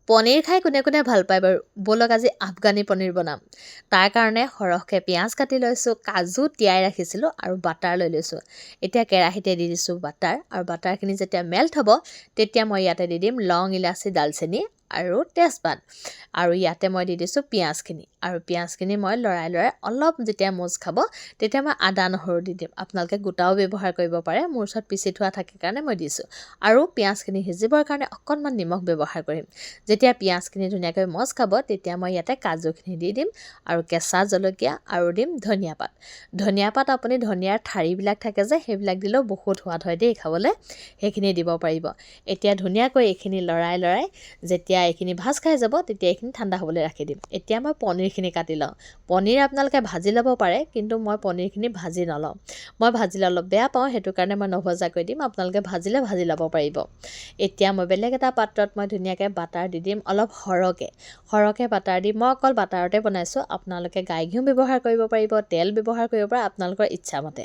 পনীৰ খাই কোনে কোনে ভাল পায় বাৰু ব'লক আজি আফগানী পনীৰ বনাম তাৰ কাৰণে সৰহকৈ পিঁয়াজ কাটি লৈছোঁ কাজু তিয়াই ৰাখিছিলোঁ আৰু বাটাৰ লৈ লৈছোঁ এতিয়া কেৰাহীতে দি দিছোঁ বাটাৰ আৰু বাটাৰখিনি যেতিয়া মেল্ট হ'ব তেতিয়া মই ইয়াতে দি দিম লং ইলাচি দালচেনি আৰু তেজপাত আৰু ইয়াতে মই দি দিছোঁ পিঁয়াজখিনি আৰু পিঁয়াজখিনি মই লৰাই অলপ যেতিয়া মোজ খাব তেতিয়া মই আদা নহৰু দি দিম আপোনালোকে গোটাও ব্যৱহাৰ কৰিব পাৰে মোৰ ওচৰত পিচি থোৱা থাকে কাৰণে মই দিছোঁ আৰু পিঁয়াজখিনি সিজিবৰ কাৰণে অকণমান নিমখ ব্যৱহাৰ কৰিম যেতিয়া পিঁয়াজখিনি ধুনীয়াকৈ মজ খাব তেতিয়া মই ইয়াতে কাজুখিনি দি দিম আৰু কেঁচা জলকীয়া আৰু দিম ধনিয়া পাত আপুনি ধনিয়াৰ ঠাৰিবিলাক থাকে যে সেইবিলাক দিলেও বহুত সোৱাদ হয় দেই খাবলৈ সেইখিনি দিব পাৰিব এতিয়া ধুনীয়াকৈ এইখিনি লৰাই যেতিয়া এইখিনি ভাজ খাই যাব তেতিয়া এইখিনি ঠাণ্ডা হ'বলৈ ৰাখি দিম এতিয়া মই পনীৰখিনি কাটি লওঁ পনীৰ আপোনালোকে ভাজি ল'ব পাৰে কিন্তু মই পনীৰখিনি ভাজি নলওঁ মই ভাজিলে অলপ বেয়া পাওঁ সেইটো কাৰণে মই নভজাকৈ দিম আপোনালোকে ভাজিলে ভাজি ল'ব পাৰিব এতিয়া মই বেলেগ এটা পাত্ৰত মই ধুনীয়াকৈ বাটাৰ দি দিম অলপ সৰহকৈ বাটাৰ দি মই অকল বাটাৰতে বনাইছোঁ আপোনালোকে গাই ঘিউ ব্যৱহাৰ কৰিব পাৰিব তেল ব্যৱহাৰ কৰিব পাৰে আপোনালোকৰ ইচ্ছামতে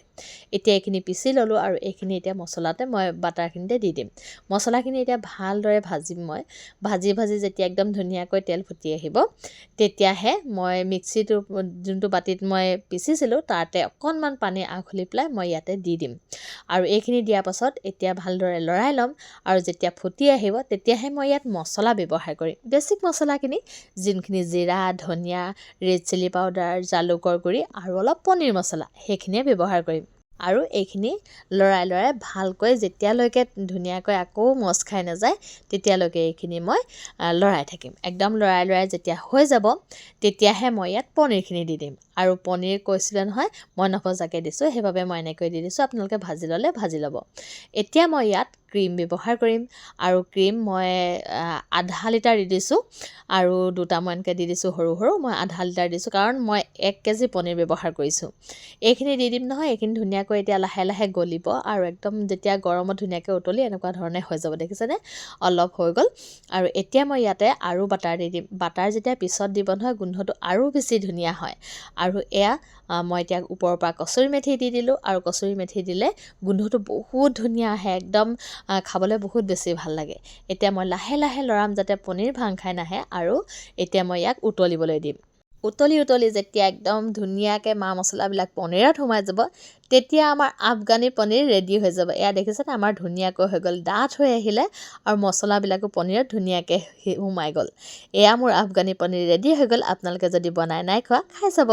এতিয়া এইখিনি পিচি ল'লোঁ আৰু এইখিনি এতিয়া মছলাতে মই বাটাৰখিনিতে দি দিম মছলাখিনি এতিয়া ভালদৰে ভাজিম মই ভাজি যেতিয়া একদম ধুনীয়াকৈ তেল ফুটি আহিব তেতিয়াহে মই মিক্সিটো যোনটো বাতিত মই পিচিছিলোঁ তাতে অকণমান পানী আঘুলি পেলাই মই ইয়াতে দি দিম আৰু এইখিনি দিয়াৰ পাছত এতিয়া ভালদৰে লৰাই ল'ম আৰু যেতিয়া ফুটি আহিব তেতিয়াহে মই ইয়াত মছলা ব্যৱহাৰ কৰিম বেছিক মছলাখিনি যোনখিনি জিৰা ধনিয়া ৰেড চিলি পাউডাৰ জালুকৰ গুড়ি আৰু অলপ পনীৰ মছলা সেইখিনিয়ে ব্যৱহাৰ কৰিম আৰু এইখিনি লৰাই ভালকৈ যেতিয়ালৈকে ধুনীয়াকৈ আকৌ মজ খাই নাযায় তেতিয়ালৈকে এইখিনি মই লৰাই থাকিম একদম লৰাই যেতিয়া হৈ যাব তেতিয়াহে মই ইয়াত পনীৰখিনি দি দিম আৰু পনীৰ কৈছিলে নহয় মই নভজাকৈ দিছোঁ সেইবাবে মই এনেকৈ দি দিছোঁ আপোনালোকে ভাজি ল'লে ভাজি ল'ব এতিয়া মই ইয়াত ক্ৰীম ব্যৱহাৰ কৰিম আৰু ক্ৰীম মই আধা লিটাৰ দি দিছোঁ আৰু দুটা মই এনেকৈ দি দিছোঁ সৰু মই আধা লিটাৰ দিছোঁ কাৰণ মই 1 কেজি পনীৰ ব্যৱহাৰ কৰিছোঁ এইখিনি দি দিম নহয় এইখিনি ধুনীয়াকৈ এতিয়া লাহে গলিব আৰু একদম যেতিয়া গৰমত ধুনীয়াকৈ উতলি এনেকুৱা ধৰণে হৈ যাব দেখিছেনে অলপ হৈ গ'ল আৰু এতিয়া মই ইয়াতে আৰু বাটাৰ দি দিম বাটাৰ যেতিয়া পিছত দিব নহয় গোন্ধটো আৰু বেছি ধুনীয়া হয় আৰু এয়া মই এতিয়া ওপৰৰ পৰা কচুৰি মেথি দি দিলোঁ আৰু কচুৰি মেথি দিলে গোন্ধটো বহুত ধুনীয়া আহে একদম খাবলৈ বহুত বেছি ভাল লাগে এতিয়া মই লাহে লৰাম যাতে পনীৰ ভাং খাই নাহে আৰু এতিয়া মই ইয়াক উতলিবলৈ দিম উতলি যেতিয়া একদম ধুনীয়াকৈ মা মছলাবিলাক পনীৰত সোমাই যাব তেতিয়া আমাৰ আফগানী পনীৰ ৰেডি হৈ যাব এয়া দেখিছেনে আমাৰ ধুনীয়াকৈ হৈ গ'ল ডাঠ হৈ আহিলে আৰু মছলাবিলাকো পনীৰত ধুনীয়াকৈ সোমাই গ'ল এয়া মোৰ আফগানী পনীৰ ৰেডি হৈ গ'ল আপোনালোকে যদি বনাই নাই খোৱা খাই চাব